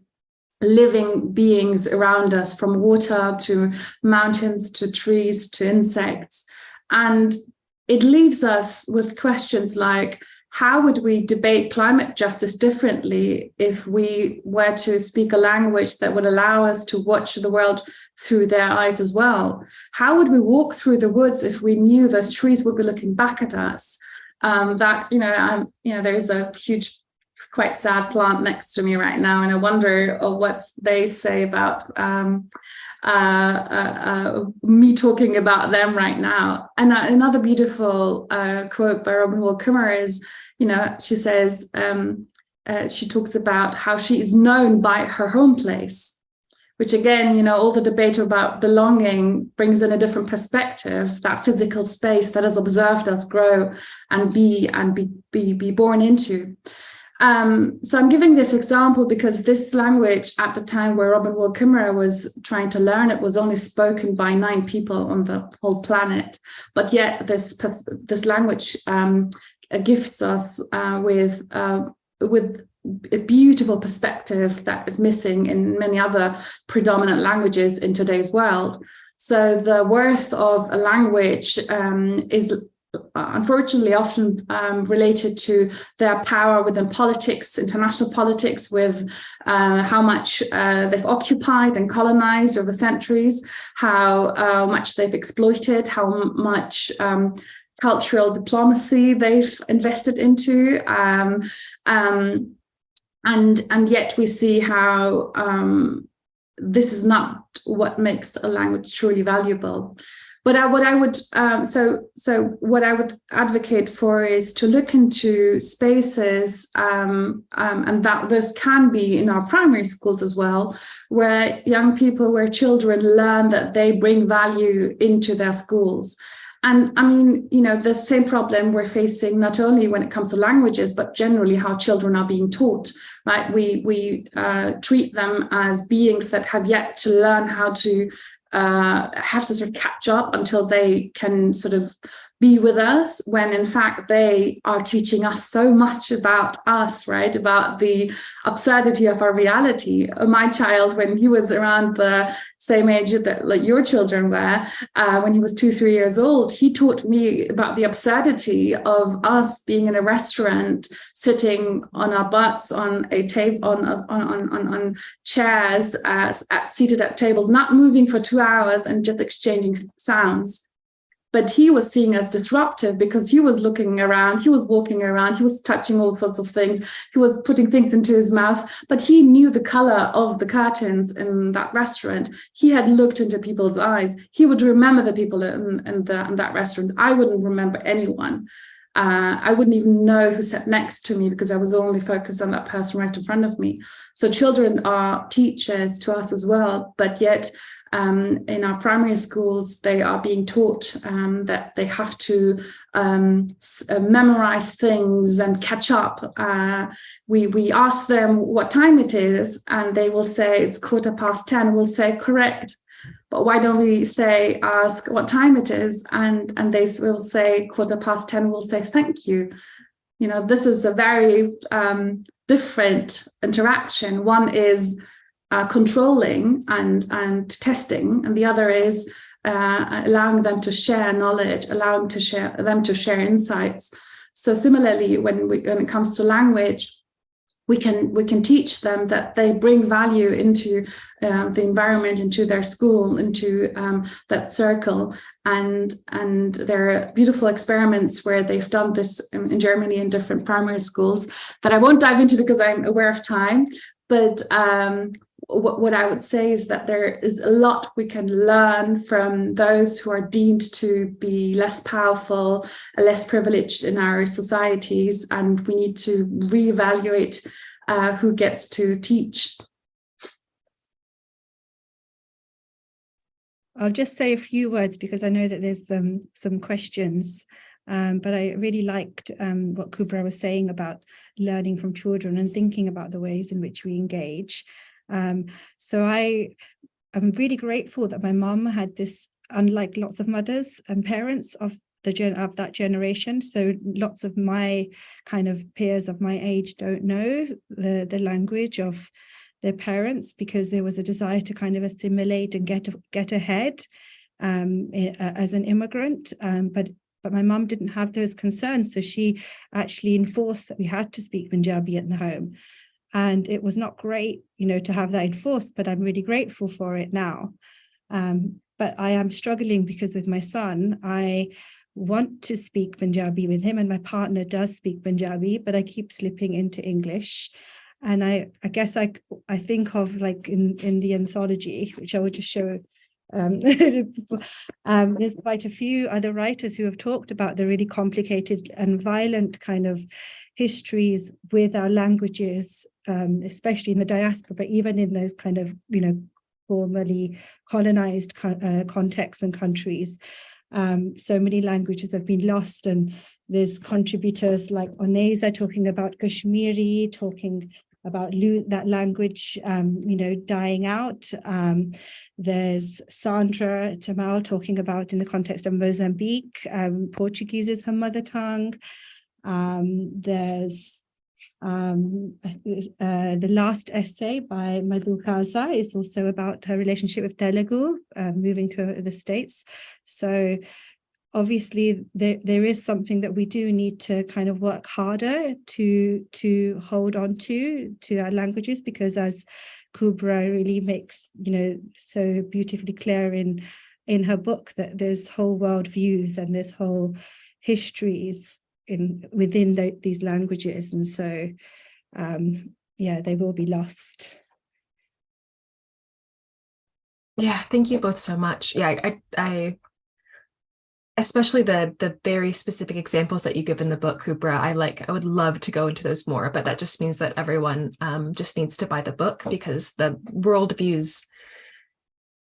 S3: living beings around us, from water to mountains to trees to insects. And it leaves us with questions like, how would we debate climate justice differently if we were to speak a language that would allow us to watch the world through their eyes as well? How would we walk through the woods if we knew those trees would be looking back at us? There's a huge, quite sad plant next to me right now, and I wonder what they say about me talking about them right now. And another beautiful quote by Robin Wall Kimmerer is, she says, she talks about how she is known by her home place, which again, all the debate about belonging brings in a different perspective, that physical space that has observed us grow and be born into. So I'm giving this example because this language at the time where Robin Wall Kimmerer was trying to learn it was only spoken by 9 people on the whole planet. But yet this language gifts us with a beautiful perspective that is missing in many other predominant languages in today's world. So the worth of a language is unfortunately often related to their power within politics, international politics, with how much they've occupied and colonized over centuries, how much they've exploited, how much cultural diplomacy they've invested into, and yet we see how this is not what makes a language truly valuable. But what I would advocate for is to look into spaces, and that those can be in our primary schools as well, where where children learn that they bring value into their schools. And I mean, the same problem we're facing not only when it comes to languages, but generally how children are being taught, right? We treat them as beings that have yet to learn how to have to sort of catch up until they can sort of be with us, when in fact they are teaching us so much about us, right? About the absurdity of our reality. My child, when he was around the same age that like your children were, when he was 2-3 years old, he taught me about the absurdity of us being in a restaurant, sitting on our butts on a table, on chairs, seated at tables, not moving for 2 hours and just exchanging sounds. But he was seen as disruptive because he was looking around, he was walking around, he was touching all sorts of things, he was putting things into his mouth, but he knew the color of the curtains in that restaurant. He had looked into people's eyes. He would remember the people in that restaurant. I wouldn't remember anyone. I wouldn't even know who sat next to me because I was only focused on that person right in front of me. So children are teachers to us as well, but yet in our primary schools, they are being taught that they have to memorize things and catch up. We ask them what time it is, and they will say it's 10:15. We'll say correct, but why don't we ask what time it is, and they will say 10:15. We'll say thank you. This is a very different interaction. One is controlling and testing, and the other is allowing them to share knowledge, allowing them to share insights. So similarly, when it comes to language, we can teach them that they bring value into the environment, into their school, into that circle. And there are beautiful experiments where they've done this in Germany in different primary schools that I won't dive into because I'm aware of time. But what I would say is that there is a lot we can learn from those who are deemed to be less powerful, less privileged in our societies, and we need to reevaluate who gets to teach.
S2: I'll just say a few words because I know that there's some questions, but I really liked what Kübra was saying about learning from children and thinking about the ways in which we engage. So I'm really grateful that my mom had this, unlike lots of mothers and parents of that generation. So lots of my kind of peers of my age don't know the language of their parents because there was a desire to kind of assimilate and get ahead as an immigrant. But my mom didn't have those concerns. So she actually enforced that we had to speak Punjabi in the home. And it was not great, to have that enforced, but I'm really grateful for it now. But I am struggling because with my son, I want to speak Punjabi with him and my partner does speak Punjabi, but I keep slipping into English. And I guess I think of like in the anthology, which I will just show. There's quite a few other writers who have talked about the really complicated and violent kind of histories with our languages, especially in the diaspora, but even in those kind of, formerly colonized contexts and countries. So many languages have been lost, and there's contributors like Oneza talking about Kashmiri, talking about that language, dying out. There's Sandra Tamal talking about, in the context of Mozambique, Portuguese is her mother tongue. There's the last essay by Madhu Kaza is also about her relationship with Telugu, moving to the States. So obviously there is something that we do need to kind of work harder to hold on to our languages, because as Kübra really makes so beautifully clear in her book, that there's whole world views and there's whole histories within these languages, and so they will be lost.
S1: Yeah, thank you both so much. Yeah, I especially the very specific examples that you give in the book, Kübra, I would love to go into those more, but that just means that everyone just needs to buy the book, because the worldviews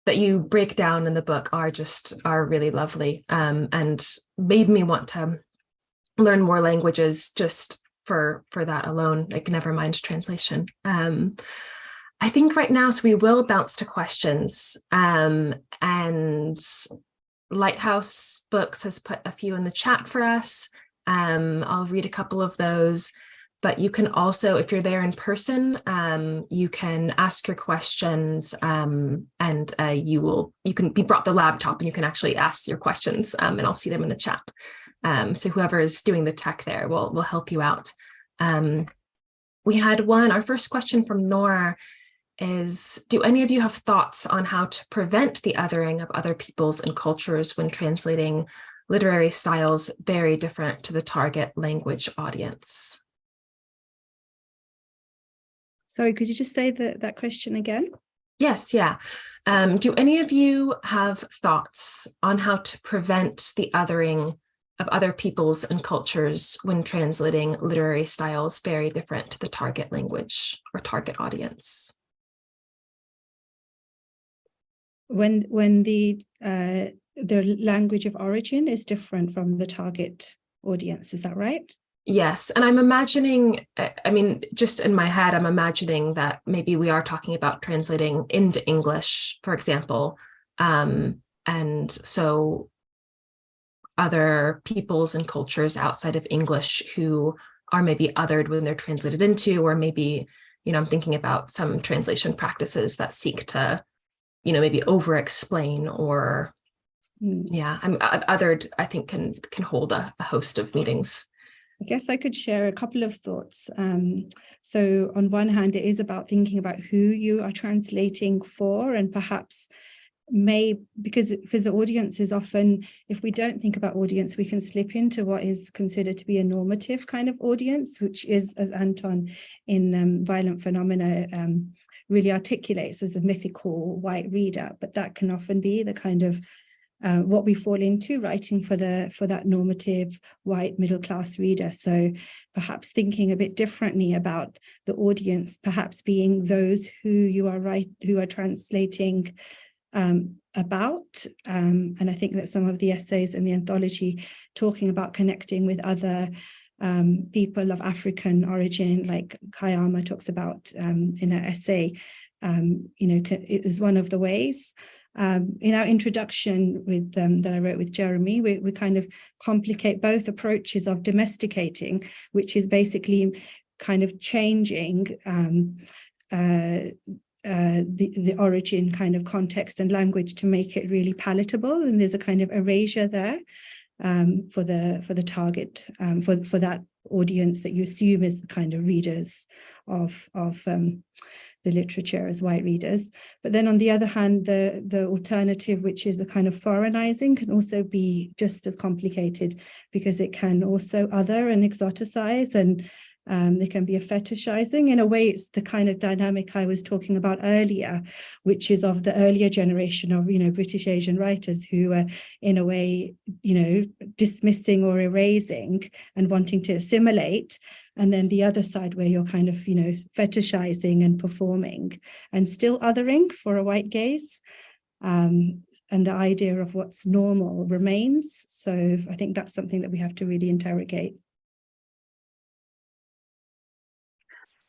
S1: that you break down in the book are really lovely, and made me want to learn more languages just for that alone, like never mind translation. I think right now, so we will bounce to questions, and Lighthouse Books has put a few in the chat for us. I'll read a couple of those, but you can also, if you're there in person, you can ask your questions, and you can be brought the laptop and you can actually ask your questions, and I'll see them in the chat. So whoever is doing the tech there will help you out. We had our first question from Nora is, do any of you have thoughts on how to prevent the othering of other peoples and cultures when translating literary styles very different to the target language audience?
S2: Sorry, could you just say that question again?
S1: Yes, yeah. Do any of you have thoughts on how to prevent the othering of other peoples and cultures when translating literary styles very different to the target language or target audience?
S2: When the language of origin is different from the target audience, is that right?
S1: Yes, and I'm imagining, just in my head, I'm imagining that maybe we are talking about translating into English, for example, and so other peoples and cultures outside of English who are maybe othered when they're translated into, or maybe, I'm thinking about some translation practices that seek to, maybe over-explain or, othered, I think can hold a host of meanings.
S2: I guess I could share a couple of thoughts. So on one hand, it is about thinking about who you are translating for, and perhaps because the audience is often, if we don't think about audience, we can slip into what is considered to be a normative kind of audience, which is, as Anton in Violent Phenomena really articulates, as a mythical white reader. But that can often be the kind of what we fall into, writing for that normative white middle class reader. So perhaps thinking a bit differently about the audience, perhaps being those who are translating about. And I think that some of the essays in the anthology talking about connecting with other people of African origin, like Kayama talks about in her essay, is one of the ways. In our introduction with that I wrote with Jeremy, we kind of complicate both approaches of domesticating, which is basically kind of changing the origin kind of context and language to make it really palatable, and there's a kind of erasure there for the target, for that audience that you assume is the kind of readers of the literature as white readers. But then on the other hand, the alternative, which is a kind of foreignizing, can also be just as complicated, because it can also other and exoticize, and there can be a fetishizing. In a way, it's the kind of dynamic I was talking about earlier, which is of the earlier generation of, British Asian writers who are in a way, dismissing or erasing and wanting to assimilate. And then the other side where you're kind of, fetishizing and performing and still othering for a white gaze. And the idea of what's normal remains. So I think that's something that we have to really interrogate.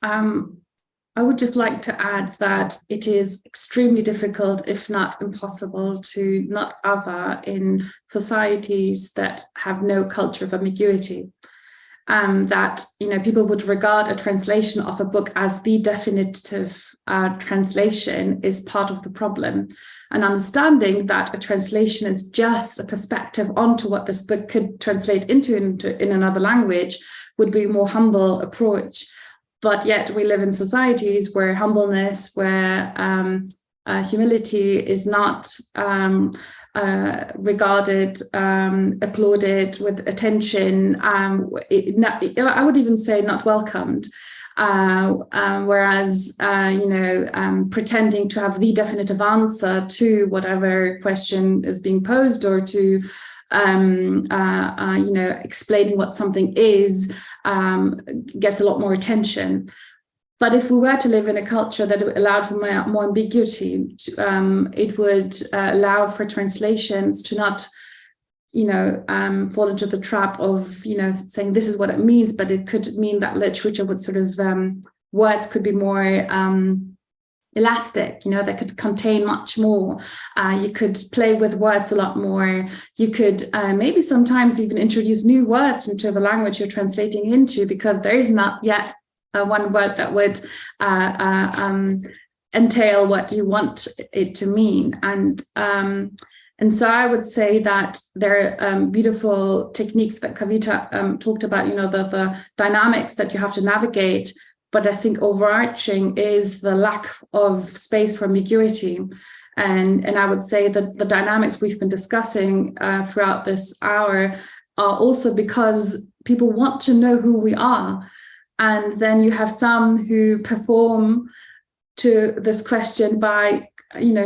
S3: I would just like to add that it is extremely difficult, if not impossible, to not other in societies that have no culture of ambiguity. That people would regard a translation of a book as the definitive translation is part of the problem, and understanding that a translation is just a perspective onto what this book could translate into in another language would be a more humble approach. But yet we live in societies where humbleness, where humility is not regarded, applauded with attention. I would even say not welcomed. Whereas, pretending to have the definitive answer to whatever question is being posed, or to explaining what something is, gets a lot more attention. But if we were to live in a culture that allowed for more ambiguity, it would allow for translations to not, fall into the trap of, saying this is what it means, but it could mean that literature would sort of, words could be more elastic, they could contain much more. You could play with words a lot more. You could maybe sometimes even introduce new words into the language you're translating into, because there is not yet one word that would entail what you want it to mean. And so I would say that there are beautiful techniques that Kavita talked about, the dynamics that you have to navigate. But I think overarching is the lack of space for ambiguity. And I would say that the dynamics we've been discussing throughout this hour are also because people want to know who we are. And then you have some who perform to this question by,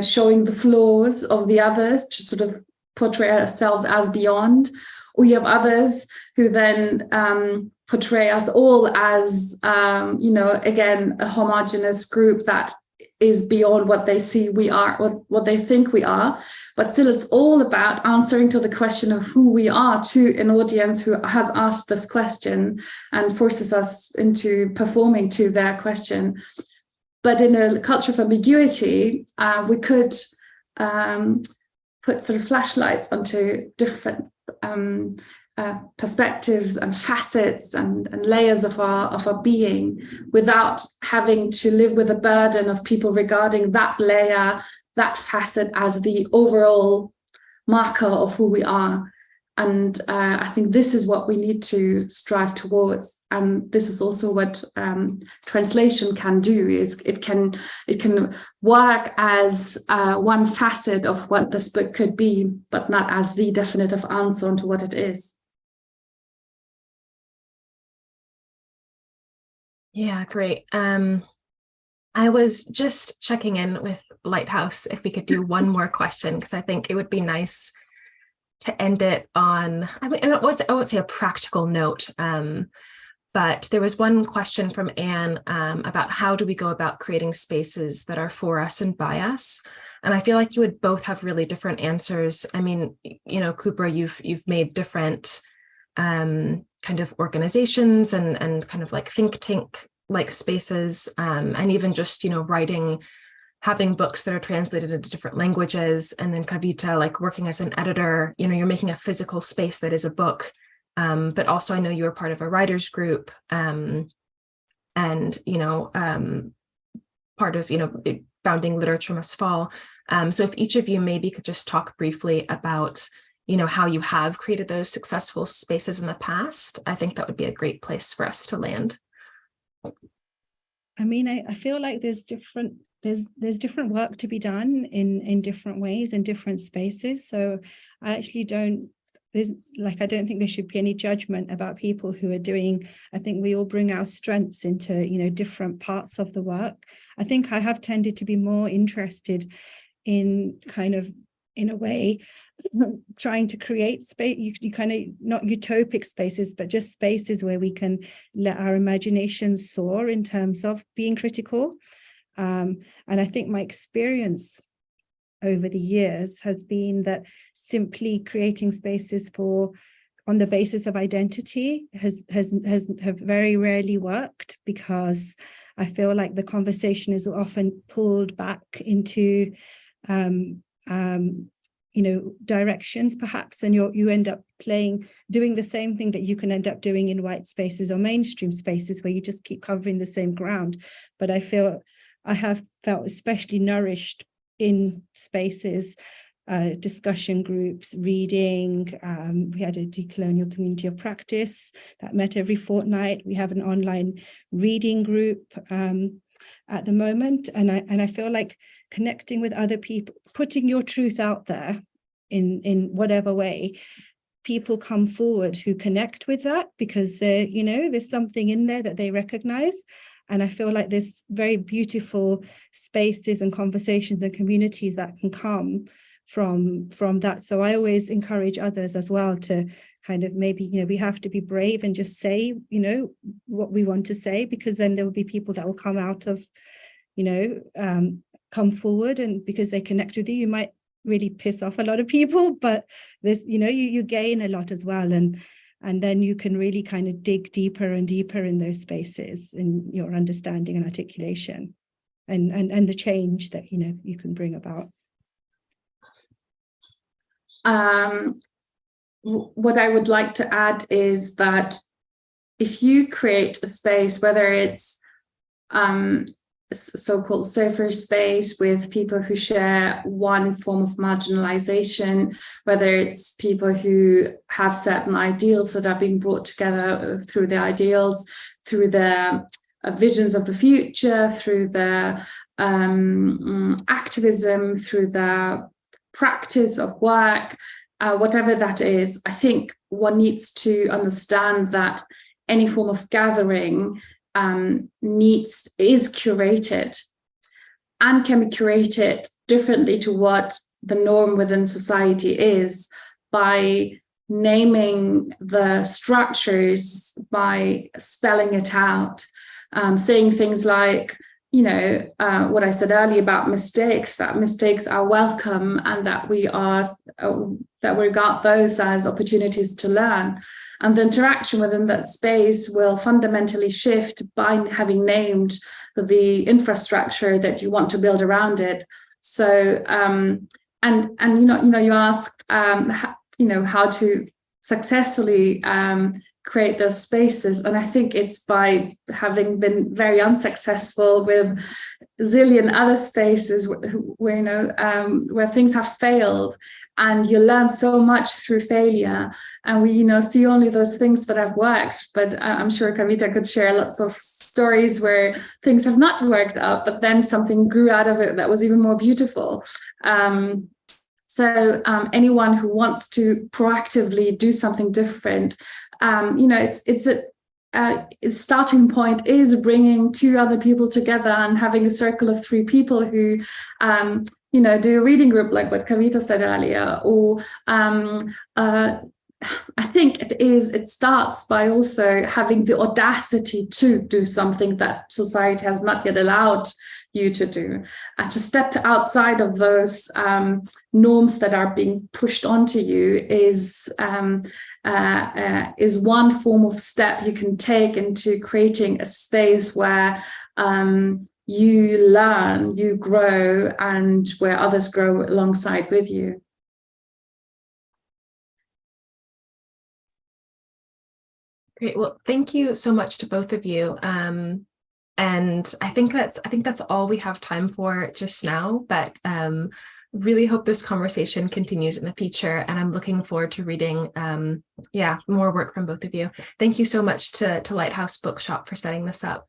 S3: showing the flaws of the others to sort of portray ourselves as beyond. Or you have others who then portray us all as, again, a homogenous group that is beyond what they see we are, or what they think we are. But still, it's all about answering to the question of who we are to an audience who has asked this question and forces us into performing to their question. But in a culture of ambiguity, we could put sort of flashlights onto different perspectives and facets and layers of our being, without having to live with the burden of people regarding that layer, that facet as the overall marker of who we are. And I think this is what we need to strive towards. And this is also what translation can do, is it can work as one facet of what this book could be, but not as the definitive answer onto what it is.
S1: Yeah, great. I was just checking in with Lighthouse if we could do one more question, because I think it would be nice to end it on, I won't say a practical note, but there was one question from Anne about how do we go about creating spaces that are for us and by us. And I feel like you would both have really different answers. I mean, you know, Kübra, you've made different kind of organizations and kind of like think tank like spaces, and even just, you know, having books that are translated into different languages. And then Kavita, like working as an editor, you know, you're making a physical space that is a book. But also I know you were part of a writers group, and, you know, part of, you know, founding Literature Must Fall. So if each of you maybe could just talk briefly about, you know, how you have created those successful spaces in the past, I think that would be a great place for us to land.
S2: I mean, I feel like there's different work to be done in different ways, in different spaces. So I actually don't think there should be any judgment about people who are doing. I think we all bring our strengths into, you know, different parts of the work. I think I have tended to be more interested in kind of, in a way, trying to create space, you kind of, not utopic spaces, but just spaces where we can let our imaginations soar in terms of being critical. And I think my experience over the years has been that simply creating spaces on the basis of identity have very rarely worked, because I feel like the conversation is often pulled back into you know, directions perhaps, and you end up doing the same thing that you can end up doing in white spaces or mainstream spaces, where you just keep covering the same ground. But I have felt especially nourished in spaces, discussion groups, reading. We had a decolonial community of practice that met every fortnight. We have an online reading group at the moment, and I feel like connecting with other people, putting your truth out there in whatever way, people come forward who connect with that, because they're, you know, there's something in there that they recognize. And I feel like there's very beautiful spaces and conversations and communities that can come from that. So I always encourage others as well to kind of, maybe, you know, we have to be brave and just say, you know, what we want to say, because then there will be people that will come out of, you know, come forward, and because they connect with you, you might really piss off a lot of people, but this, you know, you gain a lot as well, and then you can really kind of dig deeper and deeper in those spaces, in your understanding and articulation, and the change that, you know, you can bring about.
S3: What I would like to add is that if you create a space, whether it's so-called safer space with people who share one form of marginalization, whether it's people who have certain ideals that are being brought together through their ideals, through their visions of the future, through their activism, through their practice of work, whatever that is, I think one needs to understand that any form of gathering is curated and can be curated differently to what the norm within society is, by naming the structures, by spelling it out, saying things like, you know, what I said earlier about mistakes, that mistakes are welcome, and that we regard those as opportunities to learn. And the interaction within that space will fundamentally shift by having named the infrastructure that you want to build around it. So, and you asked, how to successfully create those spaces, and I think it's by having been very unsuccessful with a zillion other spaces where things have failed. and you learn so much through failure. And we, see only those things that have worked, but I'm sure Kavita could share lots of stories where things have not worked out, but then something grew out of it that was even more beautiful. So anyone who wants to proactively do something different, its starting point is bringing 2 other people together and having a circle of 3 people who, do a reading group like what Kavita said earlier, or I think it starts by also having the audacity to do something that society has not yet allowed you to do, to step outside of those norms that are being pushed onto you is one form of step you can take into creating a space where you learn, you grow, and where others grow alongside with you.
S1: Great. Well, thank you so much to both of you. And I think that's all we have time for just now, but really hope this conversation continues in the future, and I'm looking forward to reading more work from both of you. Thank you so much to Lighthouse Bookshop for setting this up.